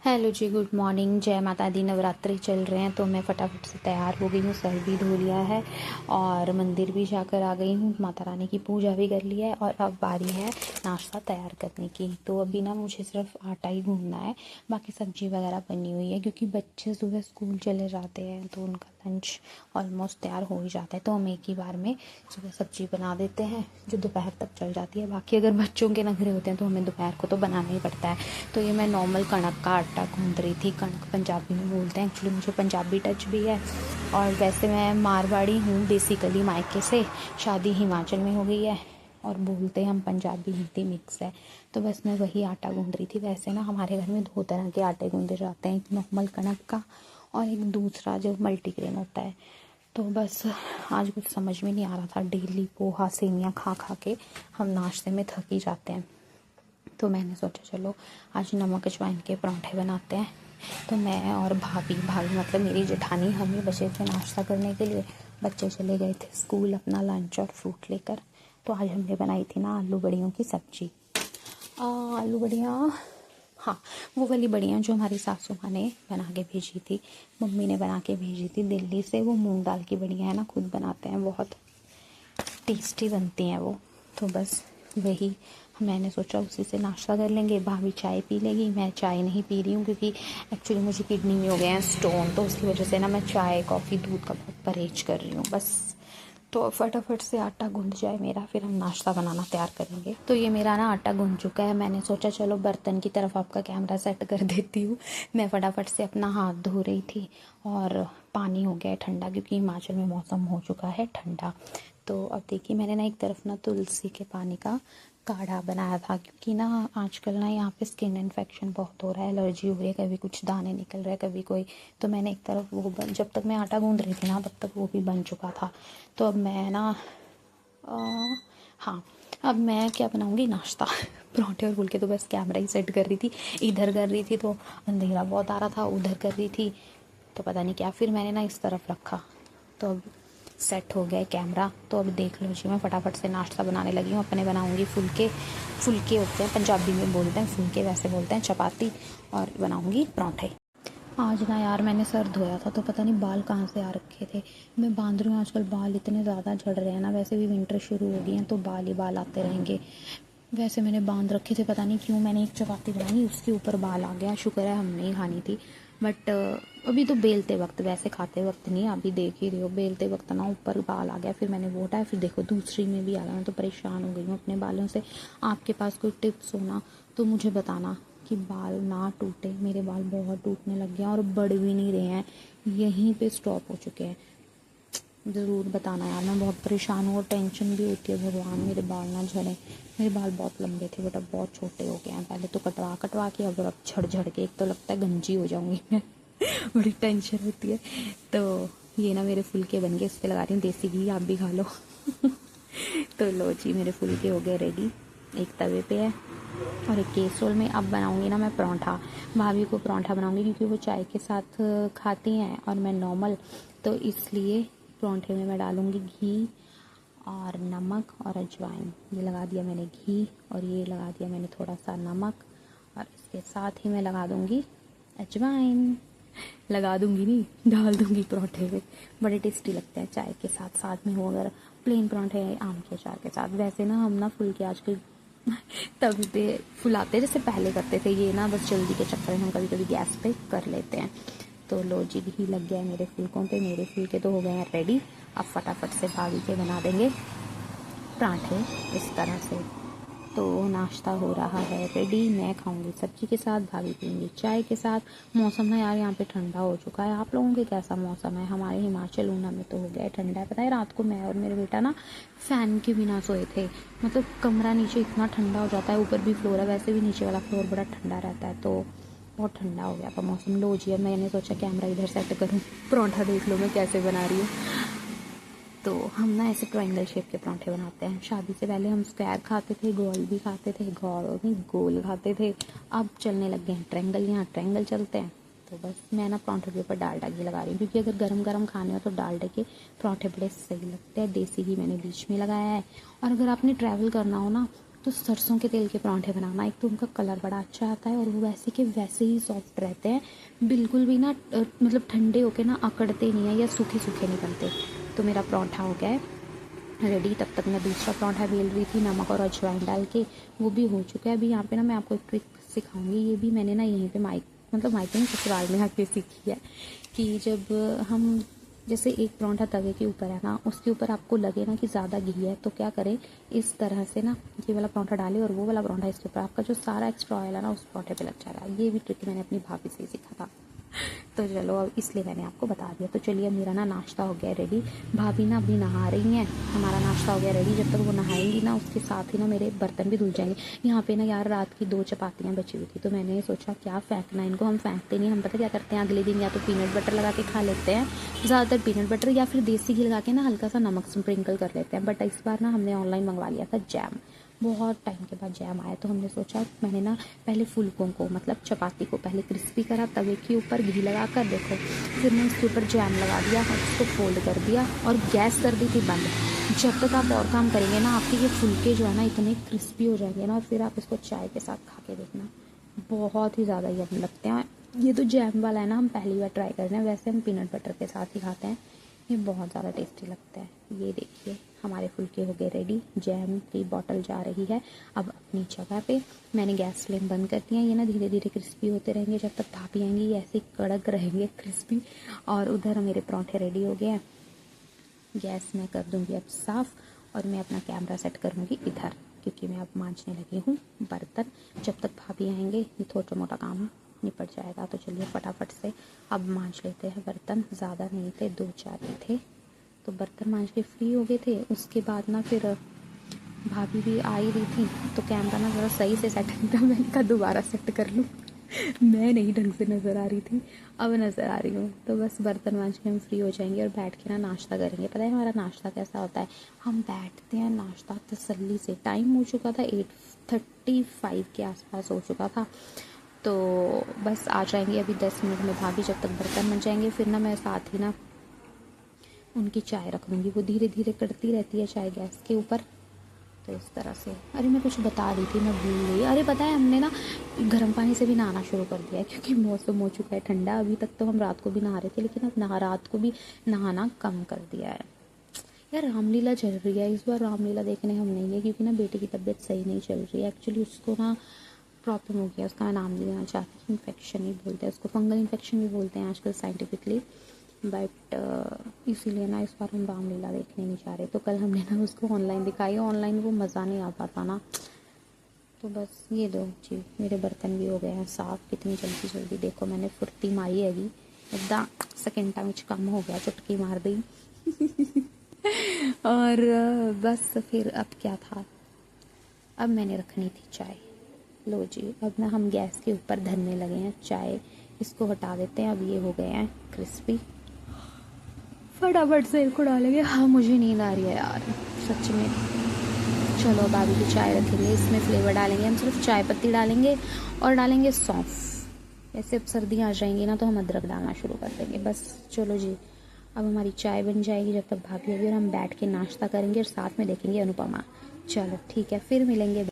Hello जी, good morning. जय माता दी। नवरात्रि चल रहे हैं तो मैं फटाफट से तैयार हो गई हूँ। सर भी धो लिया है और मंदिर भी जाकर आ गई हूँ। माता रानी की पूजा भी कर ली है और अब बारी है नाश्ता तैयार करने की। तो अभी ना मुझे सिर्फ आटा ही गूंदना है, बाकी सब्जी वगैरह बनी हुई है क्योंकि बच्चे सुबह स्कूल चले जाते हैं तो उनका लंच ऑलमोस्ट तैयार हो ही जाता है। तो हम एक ही बार में सुबह सब्जी बना देते हैं जो दोपहर तक चल जाती है। बाकी अगर बच्चों के नखरे होते हैं तो हमें दोपहर को तो बनाना ही पड़ता है। तो ये मैं नॉर्मल कणक का आटा गूंद रही थी। कणक पंजाबी में बोलते हैं, एक्चुअली मुझे पंजाबी टच भी है और वैसे मैं मारवाड़ी हूँ बेसिकली, मायके से। शादी हिमाचल में हो गई है और बोलते हैं हम पंजाबी हिंदी मिक्स है। तो बस मैं वही आटा गूंद रही थी। वैसे ना हमारे घर में 2 तरह के आटे गूंदे जाते हैं, एक नॉर्मल कणक का और एक दूसरा जो मल्टीग्रेन होता है। तो बस आज कुछ समझ में नहीं आ रहा था, डेली पोहा सेमियाँ खा खा के हम नाश्ते में थक ही जाते हैं। तो मैंने सोचा चलो आज नमक अजवाइन के परांठे बनाते हैं। तो मैं और भाभी मतलब मेरी जेठानी, हम ही बचे थे नाश्ता करने के लिए। बच्चे चले गए थे स्कूल अपना लंच और फ्रूट लेकर। तो आज हमने बनाई थी ना आलू बड़ियों की सब्जी। आलू बड़ियाँ, हाँ, वो वाली बड़ियाँ जो हमारी सासू माँ ने बना के भेजी थी, मम्मी ने बना के भेजी थी दिल्ली से। वो मूंग दाल की बड़ियाँ है ना, खुद बनाते हैं, बहुत टेस्टी बनती हैं वो। तो बस वही मैंने सोचा उसी से नाश्ता कर लेंगे। भाभी चाय पी लेगी, मैं चाय नहीं पी रही हूँ क्योंकि एक्चुअली मुझे किडनी में हो गए हैं स्टोन। तो उसकी वजह से ना मैं चाय कॉफ़ी दूध का बहुत परहेज कर रही हूँ बस। तो फटाफट से आटा गूंद जाए मेरा, फिर हम नाश्ता बनाना तैयार करेंगे। तो ये मेरा ना आटा गूंद चुका है। मैंने सोचा चलो बर्तन की तरफ आपका कैमरा सेट कर देती हूँ। मैं फटाफट से अपना हाथ धो रही थी और पानी हो गया है ठंडा क्योंकि हिमाचल में मौसम हो चुका है ठंडा। तो अब देखिए मैंने ना एक तरफ ना तुलसी के पानी का काढ़ा बनाया था क्योंकि ना आजकल ना यहाँ पे स्किन इन्फेक्शन बहुत हो रहा है, एलर्जी हो रही है, कभी कुछ दाने निकल रहे हैं कभी कोई। तो मैंने एक तरफ वो जब तक मैं आटा गूंद रही थी ना तब तक वो भी बन चुका था। तो अब मैं ना हाँ, अब मैं क्या बनाऊँगी नाश्ता पराठे और फुलके। तो बस कैमरा ही सेट कर रही थी, इधर कर रही थी तो अंधेरा बहुत आ रहा था, उधर कर रही थी तो पता नहीं क्या, फिर मैंने ना इस तरफ रखा। तो अब सेट हो गया है कैमरा। तो अब देख लो जी, मैं फटाफट से नाश्ता बनाने लगी हूँ। अपने बनाऊँगी फुलके। फुलके होते हैं पंजाबी में बोलते हैं, फुलके वैसे बोलते हैं चपाती। और बनाऊँगी पराठे। आज ना यार मैंने सर धोया था तो पता नहीं बाल कहाँ से आ रखे थे। मैं बांध रही हूँ, आजकल बाल इतने ज़्यादा झड़ रहे हैं ना, वैसे भी विंटर शुरू हो गई हैं तो बाल ही बाल आते रहेंगे। वैसे मैंने बांध रखे थे, पता नहीं क्यों। मैंने एक चपाती बनाई, उसके ऊपर बाल आ गया। शुक्र है हमने ही खानी थी। बट अभी तो बेलते वक्त, वैसे खाते वक्त नहीं, अभी देख ही रहे हो बेलते वक्त ना ऊपर बाल आ गया। फिर मैंने वो हटाया, फिर देखो दूसरी में भी आ गया। मैं तो परेशान हो गई हूँ अपने बालों से। आपके पास कोई टिप्स हो ना तो मुझे बताना कि बाल ना टूटे। मेरे बाल बहुत टूटने लग गए हैं और बढ़ भी नहीं रहे हैं, यहीं पे स्टॉप हो चुके हैं। ज़रूर बताना यार, मैं बहुत परेशान हूँ और टेंशन भी होती है। भगवान मेरे बाल ना झड़े। मेरे बाल बहुत लंबे थे बट अब बहुत छोटे हो गए हैं। पहले तो कटवा कटवा के, अब झड़ झड़ के एक तो लगता है गंजी हो जाऊंगी मैं बड़ी टेंशन होती है। तो ये ना मेरे फुलके बन गए, इस पर लगा रही हूँ देसी घी, आप भी खा लो तो लो जी, मेरे फुलके हो गए रेडी। एक तवे पे है और एक केसरोल में। अब बनाऊंगी ना मैं परांठा। भाभी को परांठा बनाऊंगी क्योंकि वो चाय के साथ खाती हैं और मैं नॉर्मल। तो इसलिए परांठे में मैं डालूंगी घी और नमक और अजवाइन। ये लगा दिया मैंने घी और ये लगा दिया मैंने थोड़ा सा नमक और इसके साथ ही मैं लगा दूंगी अजवाइन। लगा दूंगी नहीं, डाल दूंगी पराठे में। बड़े टेस्टी लगते हैं चाय के साथ। साथ में हो अगर प्लेन पराठे आम के अचार के साथ। वैसे ना हम ना फुलके आजकल तभी पे फुलाते जैसे पहले करते थे, ये ना बस जल्दी के चक्कर में हम कभी कभी गैस पे कर लेते हैं। तो लो जी, घी लग गया है मेरे फुलकों पे। मेरे फुलके तो हो गए हैं रेडी। अब फटाफट से भाभी के बना देंगे पराठे इस तरह से। तो नाश्ता हो रहा है रेडी। मैं खाऊंगी सब्जी के साथ, भाभी पीएंगी चाय के साथ। मौसम ना यार यहाँ पे ठंडा हो चुका है। आप लोगों के कैसा मौसम है? हमारे हिमाचल ऊना में तो हो गया है ठंडा है। पता है रात को मैं और मेरे बेटा ना फ़ैन के बिना सोए थे। मतलब कमरा नीचे इतना ठंडा हो जाता है, ऊपर भी फ्लोर है, वैसे भी नीचे वाला फ्लोर बड़ा ठंडा रहता है। तो बहुत ठंडा हो गया था मौसम। लो जी, अब मैंने सोचा कैमरा इधर सेट करूँ, परांठा देख लो मैं कैसे बना रही हूँ। तो हम ना ऐसे ट्रायंगल शेप के परांठे बनाते हैं। शादी से पहले हम स्क्वायर खाते थे, गोल भी खाते थे, गोल नहीं गोल खाते थे। अब चलने लग गए हैं ट्रायंगल, यहाँ ट्रायंगल चलते हैं। तो बस मैं ना परांठे के ऊपर डालडा घी लगा रही हूँ क्योंकि अगर गरम गरम खाने हो तो डालडा के परांठे बड़े सही लगते हैं। देसी घी मैंने बीच में लगाया है। और अगर आपने ट्रैवल करना हो ना तो सरसों के तेल के परांठे बनाना, एक तो उनका कलर बड़ा अच्छा आता है और वो वैसे के वैसे ही सॉफ्ट रहते हैं, बिल्कुल भी ना मतलब ठंडे होके ना अकड़ते नहीं है या सूखे सूखे नहीं बनते। तो मेरा परांठा हो गया है रेडी। तब तक मैं दूसरा परांठा बेल रही थी नमक और अजवाइन डाल के, वो भी हो चुका है। अभी यहाँ पे ना मैं आपको एक ट्रिक सिखाऊंगी, ये भी मैंने ना यहीं पे मतलब माइक में ससुराल में आके सीखी है, कि जब हम जैसे एक परांठा तवे के ऊपर है ना, उसके ऊपर आपको लगे ना कि ज़्यादा घी है, तो क्या करें, इस तरह से ना ये वाला परांठा डालें और वो वाला परांठा इसके ऊपर, आपका जो सारा एक्स्ट्रा ऑयल है ना उस परांठे पे लग जाएगा। ये भी ट्रिक मैंने अपनी भाभी से ही सीखा था। तो चलो अब इसलिए मैंने आपको बता दिया। तो चलिए मेरा ना नाश्ता हो गया रेडी, भाभी ना अभी नहा रही हैं, हमारा नाश्ता हो गया रेडी। जब तक वो नहाएंगी ना उसके साथ ही ना मेरे बर्तन भी धुल जाएंगे। यहाँ पे ना यार रात की 2 चपातियाँ बची हुई थी, तो मैंने सोचा क्या फेंकना इनको, हम फेंकते नहीं, हम पता क्या करते हैं अगले दिन या तो पीनट बटर लगा के खा लेते हैं, ज़्यादातर पीनट बटर या फिर देसी घी लगा के ना हल्का सा नमक स्प्रिंकल कर लेते हैं। बट इस बार ना हमने ऑनलाइन मंगवा लिया था जैम, बहुत टाइम के बाद जैम आया, तो हमने सोचा मैंने ना पहले फुलकों को मतलब चपाती को पहले क्रिस्पी करा तवे के ऊपर घी लगा कर, देखो फिर मैं इसके ऊपर जैम लगा दिया और उसको फोल्ड कर दिया और गैस कर दी थी बंद। जब तक आप और काम करेंगे ना आपके ये फुलके जो है ना इतने क्रिस्पी हो जाएंगे ना, और फिर आप इसको चाय के साथ खा के देखना, बहुत ही ज़्यादा यम लगते हैं। ये तो जैम वाला है ना, हम पहली बार ट्राई कर रहे हैं, वैसे हम पीनट बटर के साथ ही खाते हैं, ये बहुत ज़्यादा टेस्टी लगता है। ये देखिए हमारे फुलके हो गए रेडी, जैम की बॉटल जा रही है अब अपनी जगह पे। मैंने गैस फ्लेम बंद कर दिया, ये ना धीरे धीरे क्रिस्पी होते रहेंगे, जब तक भाभी आएंगी ये ऐसे कड़क रहेंगे क्रिस्पी। और उधर मेरे परांठे रेडी हो गए हैं, गैस मैं कर दूँगी अब साफ़ और मैं अपना कैमरा सेट करूँगी इधर, क्योंकि मैं अब मांजने लगी हूँ बर्तन। जब तक भाभी आएंगे ये छोटा मोटा काम निपट जाएगा। तो चलिए फटाफट से अब मांज लेते हैं बर्तन, ज़्यादा नहीं थे 2-4 ही थे, तो बर्तन मांज के फ्री हो गए थे। उसके बाद ना फिर भाभी भी आ ही रही थी, तो कैमरा ना ज़रा सही से सेट नहीं था, मैंने कहा दोबारा सेट कर लूँ मैं नहीं ढंग से नज़र आ रही थी, अब नज़र आ रही हूँ। तो बस बर्तन मांज के हम फ्री हो जाएंगे और बैठ के ना नाश्ता करेंगे। पता है हमारा नाश्ता कैसा होता है, हम बैठते हैं नाश्ता तसल्ली से, टाइम हो चुका था 8:35 के आसपास हो चुका था, तो बस आ जाएंगे अभी 10 मिनट में भाभी, जब तक बर्तन बन जाएंगे फिर ना मैं साथ ही ना उनकी चाय रख दूँगी, वो धीरे धीरे करती रहती है चाय गैस के ऊपर। तो इस तरह से, अरे मैं कुछ बता रही थी मैं भूल गई। अरे पता है हमने ना गर्म पानी से भी नहाना शुरू कर दिया है, क्योंकि मौसम हो चुका है ठंडा। अभी तक तो हम रात को भी नहा रहे थे, लेकिन अब रात को भी नहाना कम कर दिया है। यार रामलीला चल रही है, इस बार रामलीला देखने हम नहीं गए, क्योंकि ना बेटे की तबीयत सही नहीं चल रही है। एक्चुअली उसको ना प्रॉब्लम हो गया, उसका मैं नाम नहीं लेना चाहती, इन्फेक्शन ही बोलते हैं उसको, फंगल इन्फेक्शन भी बोलते हैं आजकल साइंटिफिकली। बट इसीलिए ना इस बार हम रामलीला देखने नहीं जा रहे। तो कल हमने ना उसको ऑनलाइन दिखाई, ऑनलाइन वो मज़ा नहीं आ पाता ना। तो बस ये दो जी मेरे बर्तन भी हो गए हैं साफ़, कितनी जल्दी जल्दी देखो मैंने फुर्ती मारी हैगी, एकदम सेकेंडा में काम हो गया, चुटकी मार दी और बस फिर अब क्या था, अब मैंने रखनी थी चाय। लो जी अब ना हम गैस के ऊपर धरने लगे हैं चाय, इसको हटा देते हैं। अब ये हो गए हैं क्रिस्पी, फटाफट से इनको डालेंगे। हाँ मुझे नींद आ रही है यार सच में। चलो अब भाभी की चाय रखेंगे, इसमें फ्लेवर डालेंगे, हम सिर्फ चाय पत्ती डालेंगे और डालेंगे सौंफ। ऐसे अब सर्दियाँ आ जाएंगी ना तो हम अदरक डालना शुरू कर देंगे बस। चलो जी अब हमारी चाय बन जाएगी, जब तक भाभी होगी और हम बैठ के नाश्ता करेंगे और साथ में देखेंगे अनुपमा। चलो ठीक है फिर मिलेंगे।